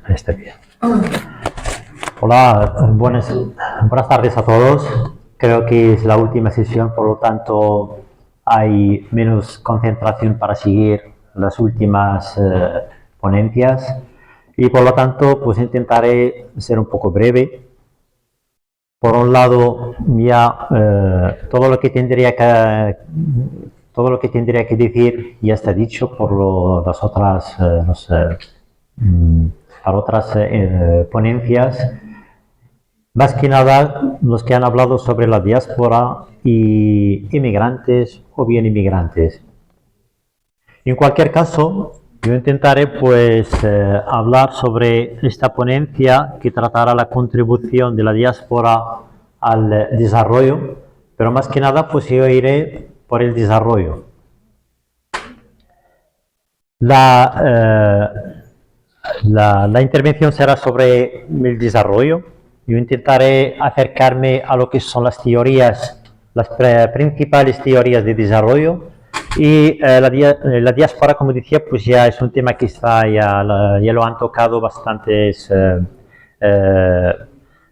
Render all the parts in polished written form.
Está bien. Hola, buenas tardes a todos. Creo que es la última sesión, por lo tanto hay menos concentración para seguir las últimas ponencias y por lo tanto pues intentaré ser un poco breve. Por un lado, ya todo lo que tendría que decir ya está dicho por las otras ponencias. Más que nada, los que han hablado sobre la diáspora y inmigrantes o bien inmigrantes. En cualquier caso, yo intentaré pues hablar sobre esta ponencia que tratará la contribución de la diáspora al desarrollo, pero más que nada pues yo iré por el desarrollo. La intervención será sobre el desarrollo. Yo intentaré acercarme a lo que son las teorías, las principales teorías de desarrollo. Y la diáspora, como decía, pues ya es un tema que ya lo han tocado bastantes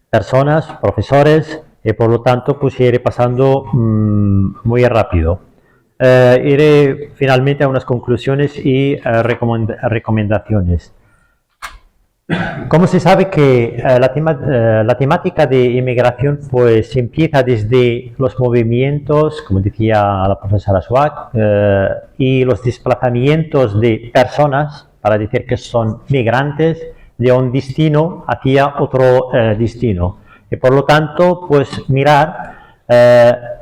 personas, profesores, y por lo tanto pues iré pasando muy rápido. Iré finalmente a unas conclusiones y recomendaciones. Como se sabe que la temática de inmigración pues empieza desde los movimientos, como decía la profesora Schwab, y los desplazamientos de personas, para decir que son migrantes, de un destino hacia otro destino. Y por lo tanto, pues mirar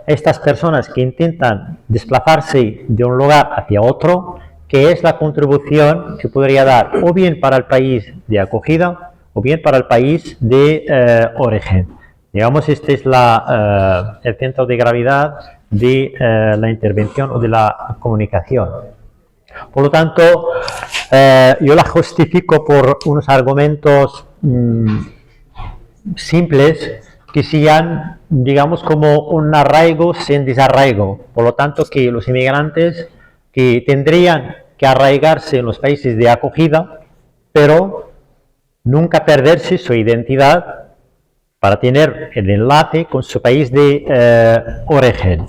estas personas que intentan desplazarse de un lugar hacia otro, que es la contribución que podría dar o bien para el país de acogida o bien para el país de origen. Digamos, este es el centro de gravedad de la intervención o de la comunicación. Por lo tanto, yo la justifico por unos argumentos simples que sean, digamos, como un arraigo sin desarraigo. Por lo tanto, que los inmigrantes que tendrían que arraigarse en los países de acogida, pero nunca perderse su identidad para tener el enlace con su país de origen.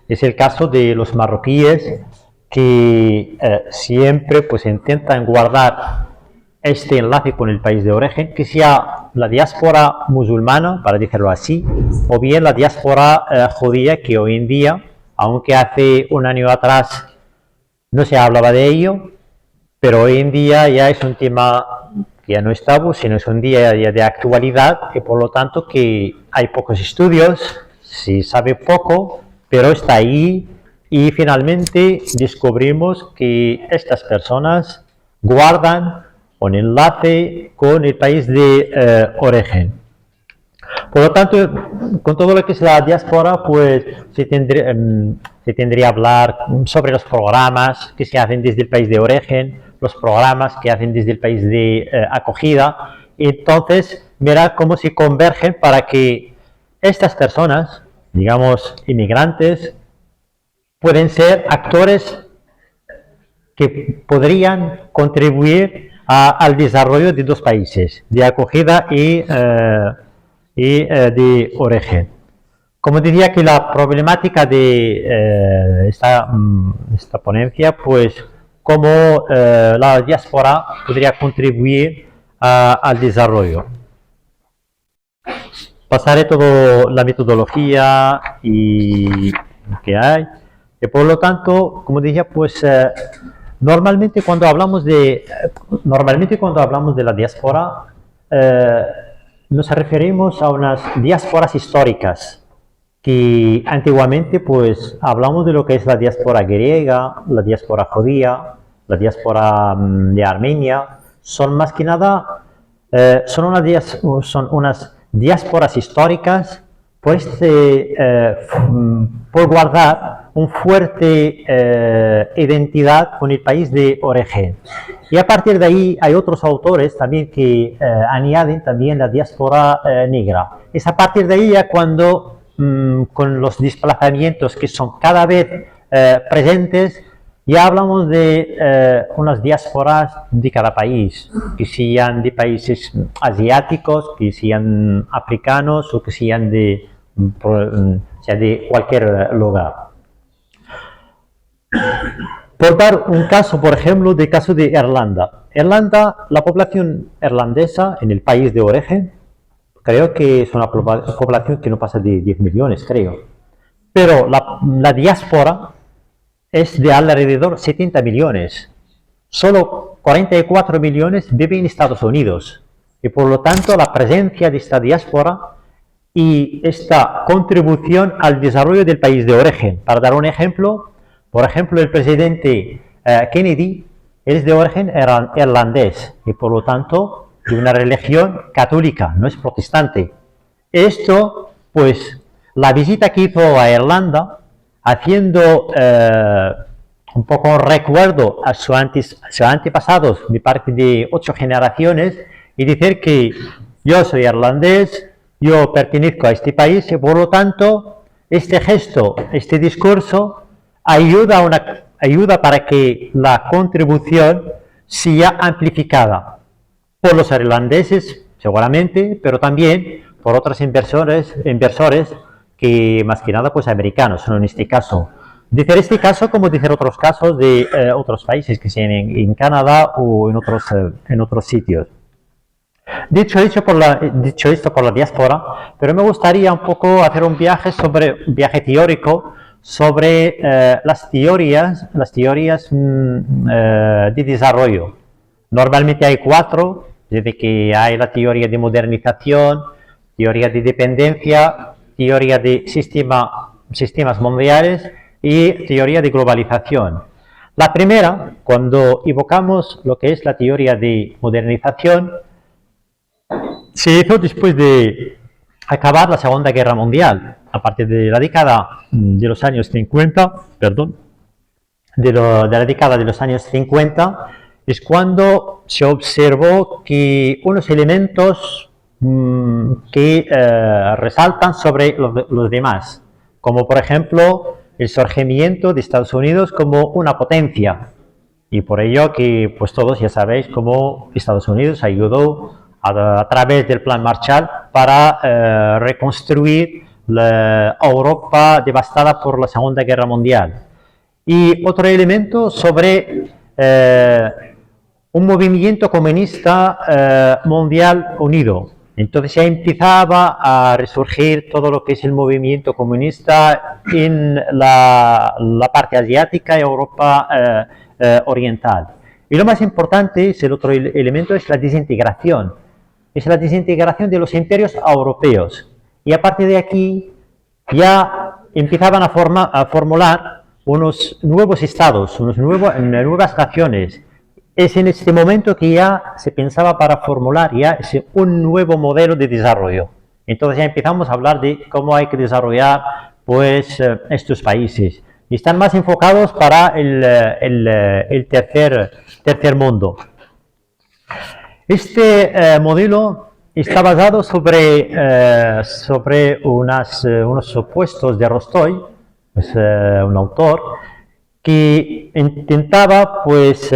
Es el caso de los marroquíes que siempre pues intentan guardar este enlace con el país de origen, que sea la diáspora musulmana, para decirlo así, o bien la diáspora judía, que hoy en día, aunque hace un año atrás no se hablaba de ello, pero hoy en día ya es un tema que ya no es tabú, sino es un día ya de actualidad y por lo tanto que hay pocos estudios, se sabe poco, pero está ahí y finalmente descubrimos que estas personas guardan un enlace con el país de origen. Por lo tanto, con todo lo que es la diáspora, pues se tendría que hablar sobre los programas que se hacen desde el país de origen, los programas que hacen desde el país de acogida, y entonces mirar cómo se convergen para que estas personas, digamos inmigrantes, pueden ser actores que podrían contribuir al desarrollo de dos países, de acogida y de origen. Como decía que la problemática de esta ponencia, pues cómo la diáspora podría contribuir al desarrollo. Pasaré toda la metodología que hay, y por lo tanto, como decía, pues normalmente cuando hablamos de la diáspora, nos referimos a unas diásporas históricas, que antiguamente pues hablamos de lo que es la diáspora griega, la diáspora judía, la diáspora de Armenia. Son más que nada, son unas diásporas históricas por guardar un fuerte identidad con el país de origen. Y a partir de ahí hay otros autores también que añaden también la diáspora negra. Es a partir de ahí ya cuando con los desplazamientos que son cada vez presentes, Ya hablamos de unas diásporas de cada país, que sean de países asiáticos, que sean africanos o que sean de cualquier lugar. Por dar un caso, por ejemplo, del caso de Irlanda. Irlanda, la población irlandesa en el país de origen, creo que es una población que no pasa de 10 millones, creo. Pero la diáspora es de alrededor 70 millones. Solo 44 millones viven en Estados Unidos. Y por lo tanto, la presencia de esta diáspora y esta contribución al desarrollo del país de origen. Para dar un ejemplo, por ejemplo, el presidente Kennedy es de origen irlandés y por lo tanto de una religión católica, no es protestante. Esto, pues, la visita que hizo a Irlanda, haciendo un poco recuerdo a sus antepasados de parte de 8 generaciones y decir que yo soy irlandés, yo pertenezco a este país y por lo tanto este gesto, este discurso ayuda para que la contribución sea amplificada por los irlandeses seguramente, pero también por otros inversores que más que nada pues americanos, ¿no? En este caso. Decir este caso como decir otros casos de otros países que sean en Canadá o en otros sitios. Dicho esto por la diáspora, pero me gustaría un poco hacer un viaje teórico sobre las teorías de desarrollo. Normalmente hay 4, desde que hay la teoría de modernización, teoría de dependencia, teoría de sistemas mundiales y teoría de globalización. La primera, cuando evocamos lo que es la teoría de modernización, se hizo después de acabar la Segunda Guerra Mundial, a partir de la década de los años 50, de la década de los años 50, es cuando se observó que unos elementos que resaltan sobre los demás, como por ejemplo el surgimiento de Estados Unidos como una potencia, y por ello que pues todos ya sabéis cómo Estados Unidos ayudó a través del Plan Marshall para reconstruir la Europa devastada por la Segunda Guerra Mundial. Y otro elemento sobre un movimiento comunista mundial unido. Entonces ya empezaba a resurgir todo lo que es el movimiento comunista en la parte asiática y Europa oriental. Y lo más importante, el otro elemento, es la desintegración. Es la desintegración de los imperios europeos. Y a partir de aquí ya empezaban a formular unos nuevos estados, nuevas naciones. Es en este momento que ya se pensaba para formular ya un nuevo modelo de desarrollo. Entonces ya empezamos a hablar de cómo hay que desarrollar pues estos países. Y están más enfocados para el tercer mundo. Este modelo está basado sobre unos supuestos de Rostoy, es un autor, que intentaba pues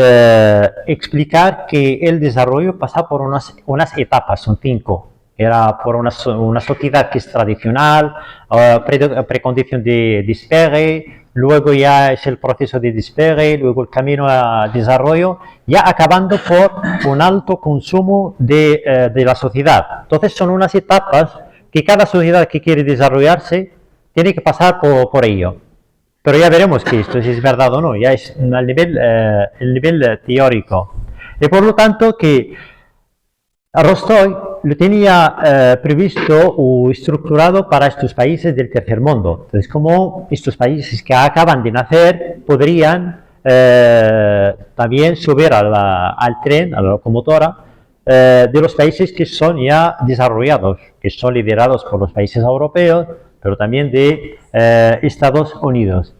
explicar que el desarrollo pasa por unas etapas, son 5. Era por una sociedad que es tradicional, precondición de despegue, luego ya es el proceso de despegue, luego el camino a desarrollo, ya acabando por un alto consumo de la sociedad. Entonces son unas etapas que cada sociedad que quiere desarrollarse tiene que pasar por ello. Pero ya veremos que esto si es verdad o no, ya es el nivel teórico. Y por lo tanto que Rostoy lo tenía previsto o estructurado para estos países del tercer mundo. Entonces, como estos países que acaban de nacer podrían también subir al tren, a la locomotora, de los países que son ya desarrollados, que son liderados por los países europeos, pero también de Estados Unidos.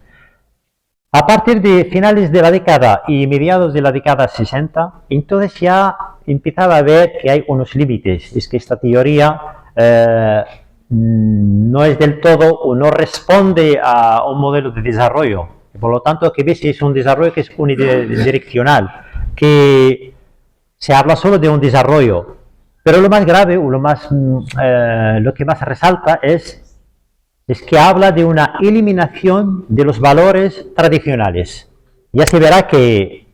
A partir de finales de la década y mediados de la década 60, entonces ya empezaba a ver que hay unos límites. Es que esta teoría no es del todo o no responde a un modelo de desarrollo. Y por lo tanto, que ves es un desarrollo que es unidireccional, que se habla solo de un desarrollo. Pero lo más grave, o lo que más resalta es que habla de una eliminación de los valores tradicionales. Ya se verá que,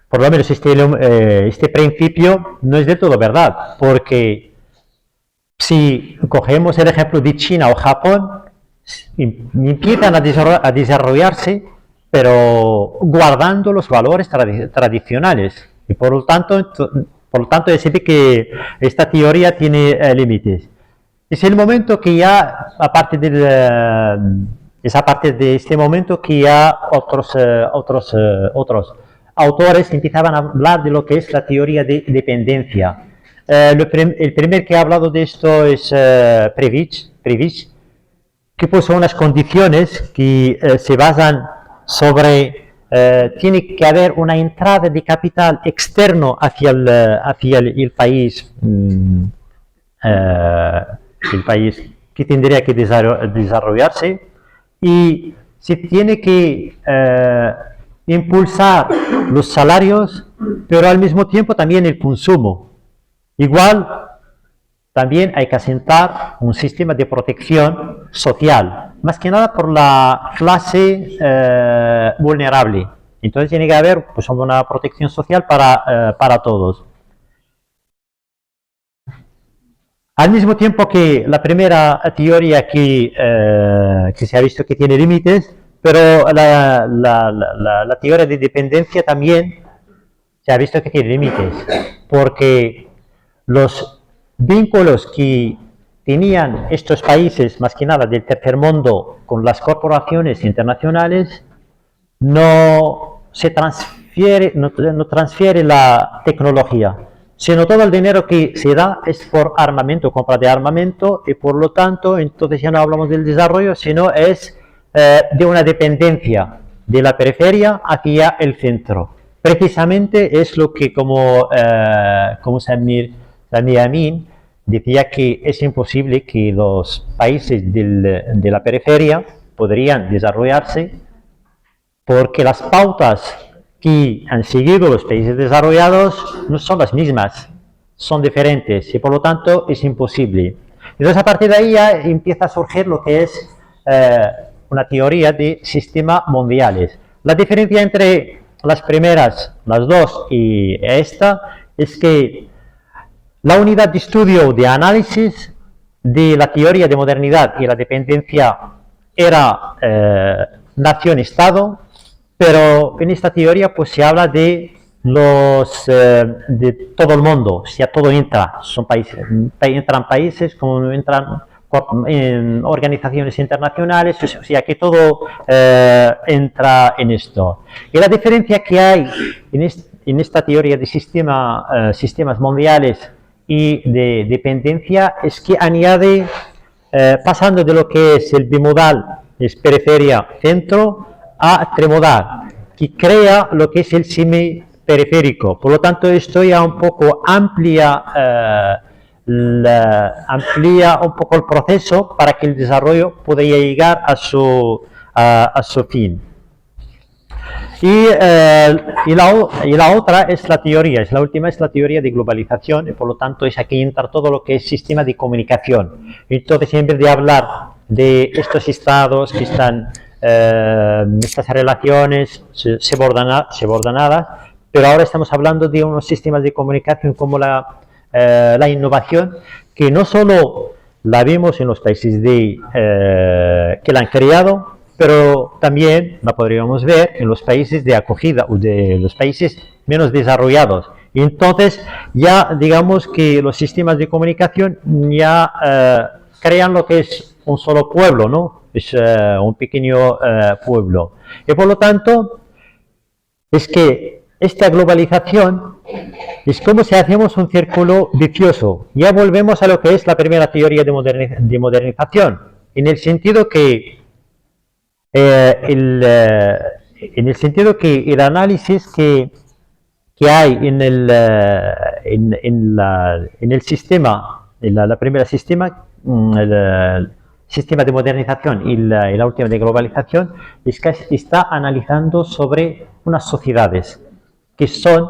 por lo menos este principio no es de todo verdad, porque si cogemos el ejemplo de China o Japón, empiezan a desarrollarse, pero guardando los valores tradicionales. Y por lo tanto es decir que esta teoría tiene límites. Es el momento que ya, es a partir de este momento que ya otros autores empezaban a hablar de lo que es la teoría de dependencia. El primer que ha hablado de esto es Previch, que puso unas condiciones que se basan sobre tiene que haber una entrada de capital externo hacia el país, el país que tendría que desarrollarse, y se tiene que impulsar los salarios, pero al mismo tiempo también el consumo. Igual, también hay que asentar un sistema de protección social, más que nada por la clase vulnerable. Entonces tiene que haber pues, una protección social para todos. Al mismo tiempo que la primera teoría que se ha visto que tiene límites, pero la teoría de dependencia también se ha visto que tiene límites, porque los vínculos que tenían estos países, más que nada del tercer mundo, con las corporaciones internacionales, no transfiere la tecnología, sino todo el dinero que se da es por armamento, compra de armamento, y por lo tanto, entonces ya no hablamos del desarrollo, sino es de una dependencia de la periferia hacia el centro. Precisamente es lo que como Samir Amin decía, que es imposible que los países de la periferia podrían desarrollarse porque las pautas que han seguido los países desarrollados no son las mismas, son diferentes y por lo tanto es imposible. Entonces a partir de ahí ya empieza a surgir lo que es una teoría de sistemas mundiales. La diferencia entre las primeras, las dos y esta, es que la unidad de estudio de análisis de la teoría de modernidad y la dependencia era nación-estado, pero en esta teoría pues se habla de de todo el mundo, o sea, todo entra, son países, entran países como entran en organizaciones internacionales, o sea que todo entra en esto. Y la diferencia que hay en esta teoría de sistemas mundiales y de dependencia es que añade, pasando de lo que es el bimodal, es periferia-centro, a trimodal, que crea lo que es el semiperiférico. Por lo tanto, esto ya un poco amplía un poco el proceso para que el desarrollo pueda llegar a su fin. Y la otra es la teoría, la última es la teoría de globalización, y por lo tanto es aquí entra todo lo que es sistema de comunicación. Entonces, en vez de hablar de estos estados que están, estas relaciones subordinadas, pero ahora estamos hablando de unos sistemas de comunicación como la innovación, que no solo la vemos en los países que la han creado, pero también la podríamos ver en los países de acogida o de los países menos desarrollados. Y entonces ya digamos que los sistemas de comunicación ya crean lo que es un solo pueblo, ¿no? Es un pequeño pueblo. Y por lo tanto, es que esta globalización es como si hacemos un círculo vicioso. Ya volvemos a lo que es la primera teoría de modernización, en el sentido que el análisis que hay en el sistema, la primera sistema, sistema de modernización y la última de globalización, es que está analizando sobre unas sociedades que son,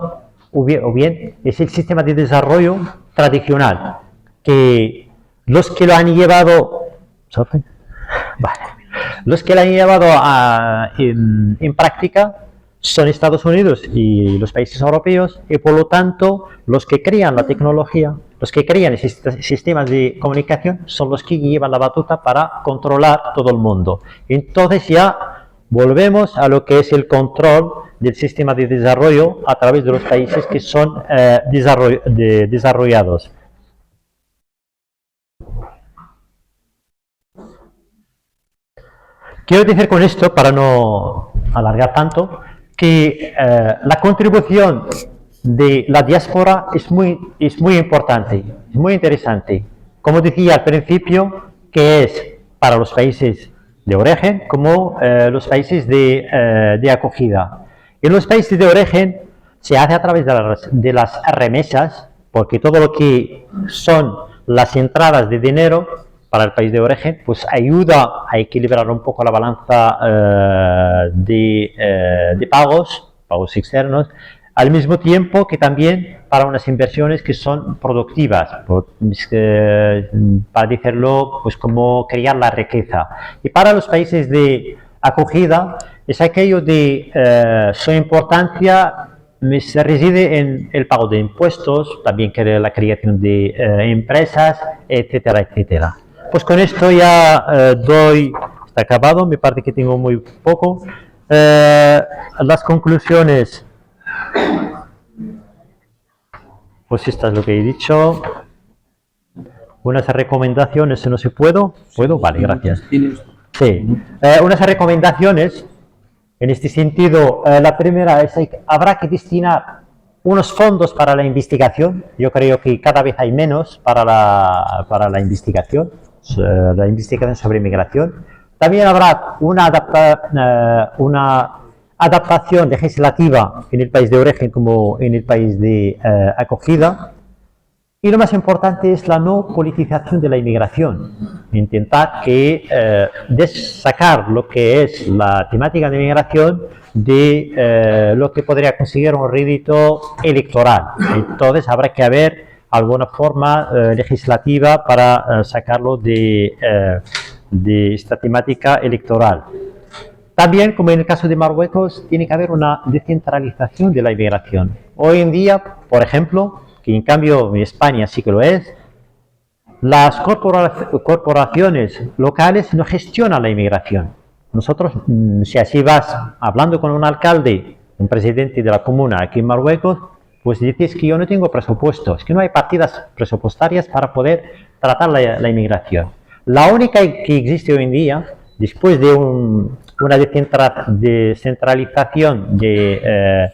o bien es el sistema de desarrollo tradicional, que los que lo han llevado, vale, los que lo han llevado en práctica son Estados Unidos y los países europeos, y por lo tanto los que crean la tecnología, los que crean sistemas de comunicación, son los que llevan la batuta para controlar todo el mundo. Entonces ya volvemos a lo que es el control del sistema de desarrollo a través de los países que son desarrollados. Quiero decir con esto, para no alargar tanto, que la contribución de la diáspora es muy importante, es muy interesante. Como decía al principio, que es para los países de origen como los países de acogida. En los países de origen se hace a través de las remesas, porque todo lo que son las entradas de dinero para el país de origen, pues ayuda a equilibrar un poco la balanza de pagos externos, al mismo tiempo que también para unas inversiones que son productivas, para decirlo, pues como crear la riqueza. Y para los países de acogida, es aquello de su importancia se reside en el pago de impuestos, también que la creación de empresas, etcétera, etcétera. Pues con esto ya está acabado, me parece que tengo muy poco. Las conclusiones, pues esto es lo que he dicho. Unas recomendaciones, si no se puedo. ¿Puedo? Vale, gracias. Sí, unas recomendaciones, en este sentido, la primera es que habrá que destinar unos fondos para la investigación. Yo creo que cada vez hay menos para la investigación sobre inmigración. También habrá una adaptación legislativa en el país de origen como en el país de acogida. Y lo más importante es la no politización de la inmigración. Intentar sacar lo que es la temática de inmigración de lo que podría conseguir un rédito electoral. Entonces habrá que haber alguna forma legislativa para sacarlo de esta temática electoral. También, como en el caso de Marruecos, tiene que haber una descentralización de la inmigración. Hoy en día, por ejemplo, que en cambio en España sí que lo es, las corporaciones locales no gestionan la inmigración. Nosotros, si así vas hablando con un alcalde, un presidente de la comuna aquí en Marruecos, pues dices que yo no tengo presupuesto, es que no hay partidas presupuestarias para poder tratar la inmigración. La única que existe hoy en día, después de una descentralización de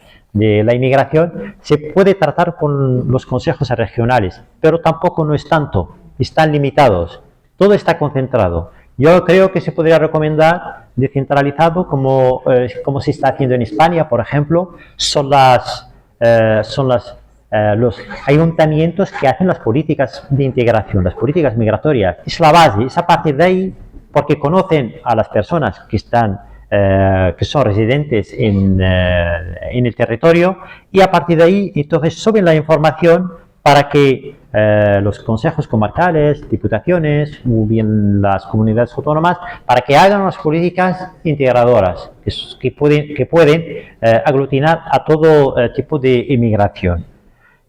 la inmigración, se puede tratar con los consejos regionales, pero tampoco no es tanto, están limitados, todo está concentrado. Yo creo que se podría recomendar descentralizado como se está haciendo en España, por ejemplo, son los ayuntamientos que hacen las políticas de integración, las políticas migratorias. Es la base, es a partir de ahí, porque conocen a las personas que son residentes en el territorio, y a partir de ahí entonces suben la información para que los consejos comarcales, diputaciones o bien las comunidades autónomas, para que hagan unas políticas integradoras que pueden aglutinar a todo tipo de inmigración.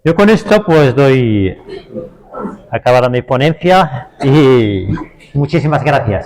Yo con esto pues doy acabada mi ponencia y muchísimas gracias.